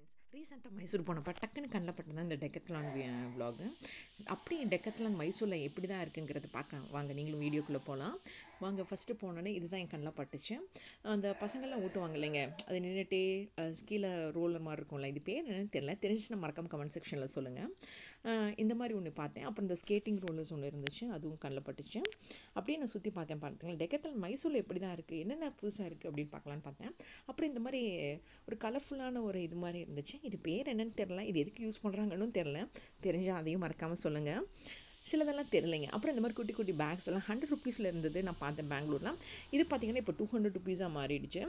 Friends, ரீசெண்டாக மைசூர் போனப்போ டக்குன்னு கண்ணில் பட்டது இந்த டெக்கத்லான் விலாகு. அப்படி டெக்கத்லான் மைசூரில் எப்படி தான் இருக்குங்கிறத பார்க்க வாங்க, நீங்களும் வீடியோக்குள்ளே போகலாம் வாங்க. ஃபஸ்ட்டு போனோன்னே இதுதான் என் கண்ணில் பட்டுச்சு. அந்த பசங்கள்லாம் ஓட்டுவாங்க இல்லைங்க, அது நின்றுட்டே கீழே ரோலர் மாதிரி இருக்கும்ல, இது பேர் என்னன்னு தெரியல, தெரிஞ்சுன்னா மறக்காம கமெண்ட் செக்ஷனில் சொல்லுங்கள். இந்த மாதிரி ஒன்று பார்த்தேன். அப்புறம் இந்த ஸ்கேட்டிங் ரோலர்ஸ் ஒன்று இருந்துச்சு, அதுவும் கண்ணில் பட்டுச்சு. அப்படியே நான் சுற்றி பார்த்தேன். பார்த்தீங்களா டெக்கத்லான் மைசூரில் எப்படி தான் இருக்குது, என்னென்ன புதுசாக இருக்குது அப்படின்னு பார்க்கலான்னு பார்த்தேன். அப்புறம் இந்த மாதிரி ஒரு கலர்ஃபுல்லான ஒரு இது மாதிரி இருந்துச்சு. இது பேர் என்னன்னு தெரியல, இது எதுக்கு யூஸ் பண்ணுறாங்கன்னு தெரியல, தெரிஞ்சால் அதையும் மறக்காமல் சொல்லுங்கள். சிலதெல்லாம் தெரியலைங்க. அப்புறம் இந்த மாதிரி குட்டி குட்டி பேக்ஸ் எல்லாம் 100 ருபீஸில் இருந்தது, நான் பார்த்தேன் பெங்களூர்லாம். இது பார்த்தீங்கன்னா இப்போ 200 ருபீஸாக மாறிடுச்சு.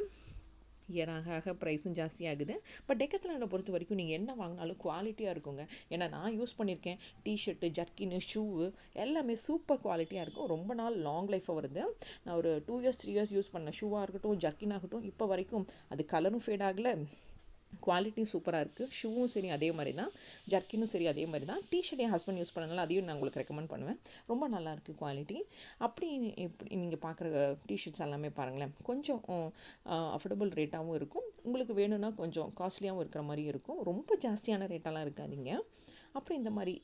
இயர் ஆக ப்ரைஸும் ஜாஸ்தி ஆகுது. பட் டெக்கத்லானை பொறுத்த வரைக்கும் நீங்கள் என்ன வாங்கினாலும் குவாலிட்டியாக இருக்குங்க. ஏன்னா நான் யூஸ் பண்ணியிருக்கேன், டிஷர்ட்டு, ஜர்க்கின்னு, ஷூவு எல்லாமே சூப்பர் குவாலிட்டியாக இருக்கும். ரொம்ப நாள் லாங் லைஃபாக வருது. நான் ஒரு 2 இயர்ஸ் 3 இயர்ஸ் யூஸ் பண்ண ஷூவாக இருக்கட்டும், ஜர்க்கின் ஆகட்டும், இப்போ வரைக்கும் அது கலரும் ஃபேட் ஆகலை, குவாலிட்டியும் சூப்பராக இருக்குது. ஷூவும் சரி அதே மாதிரி தான், ஜர்க்கினும் சரி அதே மாதிரி தான். டிஷர்ட் என் ஹஸ்பண்ட் யூஸ் பண்ணனால அதையும் நான் உங்களுக்கு ரெக்கமெண்ட் பண்ணுவேன். ரொம்ப நல்லாயிருக்கு குவாலிட்டி. அப்படி இப்படி நீங்கள் பார்க்குற டிஷர்ட்ஸ் எல்லாமே பாருங்களேன், கொஞ்சம் அஃபோர்டபுள் ரேட்டாகவும் இருக்கும். உங்களுக்கு வேணும்னா கொஞ்சம் காஸ்ட்லியாகவும் இருக்கிற மாதிரி இருக்கும். ரொம்ப ஜாஸ்தியான ரேட்டெல்லாம் இருக்காதிங்க. அப்புறம் இந்த மாதிரி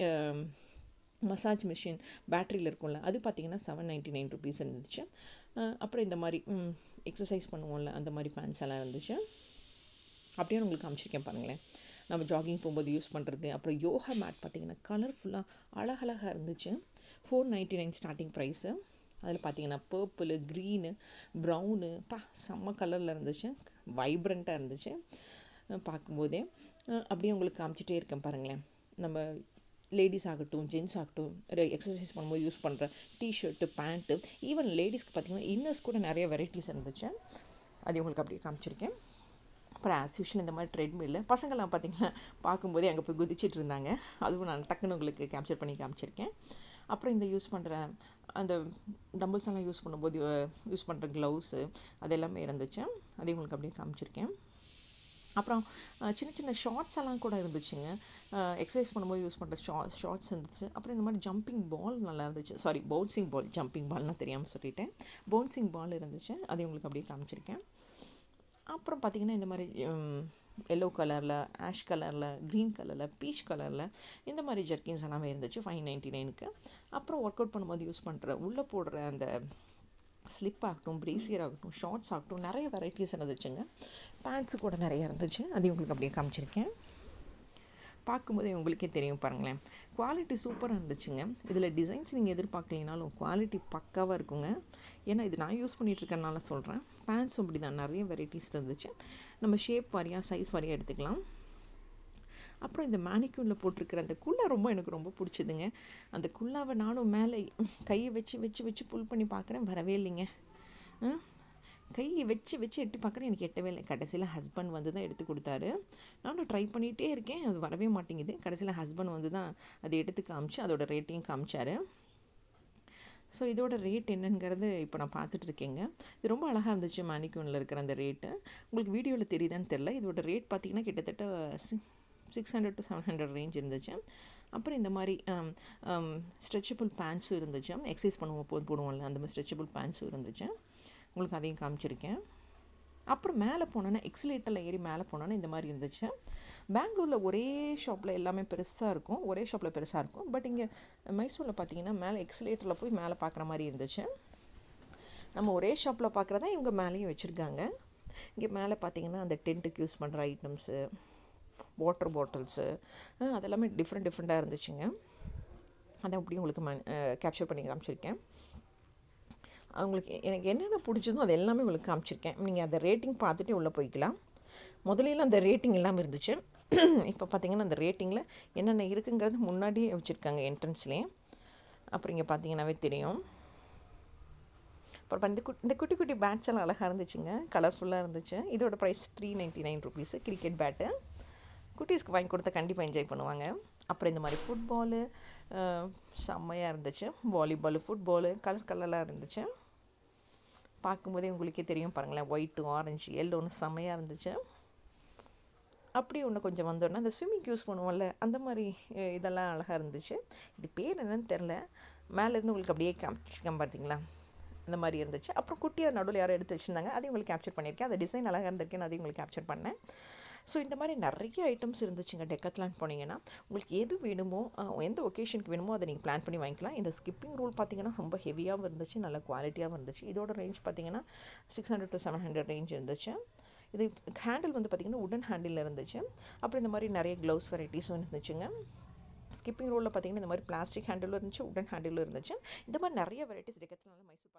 மசாஜ் மிஷின் பேட்டரியில் இருக்கும்ல, அது பார்த்தீங்கன்னா 799 ருபீஸ் இருந்துச்சு. அப்புறம் இந்த மாதிரி எக்ஸசைஸ் பண்ணுவோம்ல, அந்த மாதிரி பேண்ட்ஸ் எல்லாம் இருந்துச்சு. அப்படியே உங்களுக்கு காமிச்சிருக்கேன் பாருங்களேன், நம்ம ஜாகிங் போகும்போது யூஸ் பண்ணுறது. அப்புறம் யோகா மேட் பார்த்தீங்கன்னா கலர்ஃபுல்லாக அழகழகாக இருந்துச்சு. 499 ஸ்டார்டிங் ப்ரைஸு. அதில் பார்த்தீங்கன்னா பர்பிள், க்ரீனு, ப்ரௌனு, செம்ம கலரில் இருந்துச்சு, வைப்ரண்ட்டாக இருந்துச்சு பார்க்கும்போதே. அப்படியே உங்களுக்கு காமிச்சிட்டே இருக்கேன் பாருங்களேன். நம்ம லேடிஸ் ஆகட்டும், ஜென்ஸ் ஆகட்டும், எக்ஸசைஸ் பண்ணும்போது யூஸ் பண்ணுற டிஷர்ட்டு, பேண்ட்டு, ஈவன் லேடிஸ்க்கு பார்த்தீங்கன்னா இன்னர்ஸ் கூட நிறைய வெரைட்டிஸ் இருந்துச்சு. அது உங்களுக்கு அப்படியே காமிச்சிருக்கேன். அப்புறம் ஆஸ் யூஷுவல் இந்த மாதிரி ட்ரெட்மில்லு, பசங்கள்லாம் பார்த்தீங்கன்னா பார்க்கும்போதே அங்கே போய் குதிச்சிட்டு இருந்தாங்க. அதுவும் நான் டக்குன்னு உங்களுக்கு கேப்சர் பண்ணி காமிச்சிருக்கேன். அப்புறம் இந்த யூஸ் பண்ணுற அந்த டம்பிள்ஸ் எல்லாம் யூஸ் பண்ணும்போது யூஸ் பண்ணுற க்ளவுஸு அது எல்லாமே இருந்துச்சு. அதையும் உங்களுக்கு அப்படியே காமிச்சிருக்கேன். அப்புறம் சின்ன சின்ன ஷார்ட்ஸ் எல்லாம் கூட இருந்துச்சுங்க. எக்ஸசைஸ் பண்ணும்போது யூஸ் பண்ணுற ஷார்ட்ஸ் இருந்துச்சு. அப்புறம் இந்த மாதிரி ஜம்பிங் பால் நல்லா இருந்துச்சு. சாரி, பவுன்சிங் பால், ஜம்பிங் பால்னால் தெரியாமல் சொல்லிட்டேன். பவுன்சிங் பால் இருந்துச்சு, அதையும் உங்களுக்கு அப்படியே காமிச்சிருக்கேன். அப்புறம் பார்த்திங்கன்னா இந்த மாதிரி எல்லோ கலரில், ஆஷ் கலரில், க்ரீன் கலரில், பீச் கலரில் இந்த மாதிரி ஜர்க்கின்ஸ் எல்லாமே இருந்துச்சு 599க்கு. அப்புறம் ஒர்க் அவுட் பண்ணும்போது யூஸ் பண்ணுற உள்ளே போடுற அந்த ஸ்லிப் ஆகட்டும், பிரேசியர் ஆகட்டும், ஷார்ட்ஸ் ஆகட்டும், நிறைய வெரைட்டிஸ் இருந்துச்சுங்க. பேண்ட்ஸு கூட நிறைய இருந்துச்சு, அதையும் உங்களுக்கு அப்படியே காமிச்சிருக்கேன். பார்க்கும்போதே உங்களுக்கே தெரியும் பாருங்களேன், குவாலிட்டி சூப்பராக இருந்துச்சுங்க. இதில் டிசைன்ஸ் நீங்கள் எதிர்பார்க்கலினாலும் குவாலிட்டி பக்காவாக இருக்குங்க. ஏன்னா இது நான் யூஸ் பண்ணிகிட்ருக்கனால சொல்கிறேன். பேண்ட்ஸும் அப்படி தான் நிறைய வெரைட்டிஸ் இருந்துச்சு. நம்ம ஷேப் வாரியாக, சைஸ் வாரியாக எடுத்துக்கலாம். அப்புறம் இந்த மேனிக்யூனில் போட்டிருக்கிற அந்த குல்லா எனக்கு ரொம்ப பிடிச்சதுங்க. அந்த குல்லாவை நானும் மேலே கையை வச்சு வச்சு வச்சு புல் பண்ணி பார்க்குறேன், வரவே இல்லைங்க. கையை வச்சு வச்சு எட்டி பார்க்குறேன், எனக்கு எட்டவே இல்லை. கடைசியில் ஹஸ்பண்ட் வந்து தான் எடுத்து கொடுத்தாரு. நானும் ட்ரை பண்ணிகிட்டே இருக்கேன், அது வரவே மாட்டேங்குது. கடைசியில் ஹஸ்பண்ட் வந்து தான் அதை எடுத்து காமிச்சு அதோட ரேட்டையும் காமிச்சாரு. ஸோ இதோட ரேட் என்னங்கிறது இப்போ நான் பார்த்துட்ருக்கேங்க. இது ரொம்ப அழகாக இருந்துச்சு மேனிக்யூனில் இருக்கிற அந்த ரேட்டு. உங்களுக்கு வீடியோவில் தெரியுதான்னு தெரில. இதோட ரேட் பார்த்தீங்கன்னா கிட்டத்தட்ட 600 to 700 ரேஞ்ச் இருந்துச்சு. அப்புறம் இந்த மாதிரி ஸ்ட்ரெச்சபிள் பேண்ட்ஸும் இருந்துச்சு. எக்ஸசைஸ் பண்ணுவோம் போது போடுவோம்ல, அந்த மாதிரி ஸ்ட்ரெச்சபிள் பேண்ட்ஸும் இருந்துச்சு. உங்களுக்கு அதையும் காமிச்சிருக்கேன். அப்புறம் மேலே போனோன்னா, எக்ஸிலேட்டரில் ஏறி மேலே போனோன்னா இந்த மாதிரி இருந்துச்சு. பெங்களூரில் ஒரே ஷாப்பில் எல்லாமே பெருசாக இருக்கும், ஒரே ஷாப்பில் பெருசாக இருக்கும். பட் இங்கே மைசூரில் பார்த்தீங்கன்னா மேலே எக்ஸிலேட்டரில் போய் மேலே பார்க்குற மாதிரி இருந்துச்சு. நம்ம ஒரே ஷாப்பில் பார்க்குறதா இவங்க மேலேயும் வச்சுருக்காங்க. இங்கே மேலே பார்த்தீங்கன்னா அந்த டென்ட்டுக்கு யூஸ் பண்ணுற ஐட்டம்ஸு, வாட்டர் பாட்டில்ஸு, அதெல்லாமே டிஃப்ரெண்ட்டாக இருந்துச்சுங்க. அதை அப்படியே உங்களுக்கு கேப்சர் பண்ணி காமிச்சிருக்கேன். அவங்களுக்கு எனக்கு என்னென்ன பிடிச்சதோ அது எல்லாமே உங்களுக்கு காமிச்சிருக்கேன். நீங்கள் அந்த ரேட்டிங் பார்த்துட்டு உள்ளே போய்க்கலாம். முதலையில் அந்த ரேட்டிங் இல்லாமல் இருந்துச்சு. இப்போ பார்த்தீங்கன்னா அந்த ரேட்டிங்கில் என்னென்ன இருக்குங்கிறது முன்னாடியே வச்சுருக்காங்க என்ட்ரன்ஸ்லேயே. அப்புறம் இங்கே பார்த்தீங்கன்னாவே தெரியும். அப்புறம் இந்த குட்டி குட்டி பேட்ஸ் எல்லாம் அழகாக இருந்துச்சுங்க, கலர்ஃபுல்லாக இருந்துச்சு. இதோட ப்ரைஸ் 399 ருபீஸு. கிரிக்கெட் பேட்டு குட்டீஸ்க்கு வாங்கி கொடுத்தா கண்டிப்பாக என்ஜாய் பண்ணுவாங்க. அப்புறம் இந்த மாதிரி ஃபுட்பாலு செம்மையாக இருந்துச்சு. வாலிபாலு, ஃபுட்பாலு கலர்லாம் இருந்துச்சு. பார்க்கும்போதே உங்களுக்கே தெரியும் பாருங்களேன், ஒயிட்டு, ஆரஞ்சு, எல்லோன்னு செம்மையாக இருந்துச்சு. அப்படியே இன்னும் கொஞ்சம் வந்தோன்னா அந்த ஸ்விம்மிங் யூஸ் பண்ணுவோம்ல, அந்த மாதிரி இதெல்லாம் அழகாக இருந்துச்சு. இது பேர் என்னன்னு தெரில. மேலேருந்து உங்களுக்கு அப்படியே காமிச்சிருக்கேன் பார்த்தீங்களா, இந்த மாதிரி இருந்துச்சு. அப்புறம் குட்டியாக நடுவில் யாரும் எடுத்து வச்சுருந்தாங்க, அதையும் உங்களுக்கு கேப்சர் பண்ணியிருக்கேன். அந்த டிசைன் அழகாக இருந்திருக்கேன்னு அதையும் உங்களுக்கு கேப்சர் பண்ணேன். ஸோ இந்த மாதிரி நிறைய ஐட்டம்ஸ் இருந்துச்சுங்க டெக்கத்லான் போனீங்கன்னா. உங்களுக்கு எது வேணுமோ, எந்த ஒகேஷனுக்கு வேணுமோ அதை நீங்கள் பிளான் பண்ணி வாங்கிக்கலாம். இந்த ஸ்கிப்பிங் ரூல் பார்த்தீங்கன்னா ரொம்ப ஹெவியாகவும் இருந்துச்சு, நல்ல குவாலிட்டியாகவும் இருந்துச்சு. இதோட ரேஞ்ச் பார்த்தீங்கன்னா 600 to 700 ரேஞ்ச் இருந்துச்சு. இது ஹேண்டில் வந்து பார்த்தீங்கன்னா உடன் ஹேண்டில் இருந்துச்சு. அப்புறம் இந்த மாதிரி நிறைய க்ளவுஸ் வெரைட்டிஸும் இருந்துச்சுங்க. ஸ்கிப்பிங் ரோலில் பார்த்தீங்கன்னா இந்த மாதிரி பிளாஸ்டிக் ஹேண்டிலும் இருந்துச்சு, உடன் ஹேண்டிலும் இருந்துச்சு. இந்த மாதிரி நிறைய வெரைட்டிஸ் டெக்கத்லானில் மைசூர்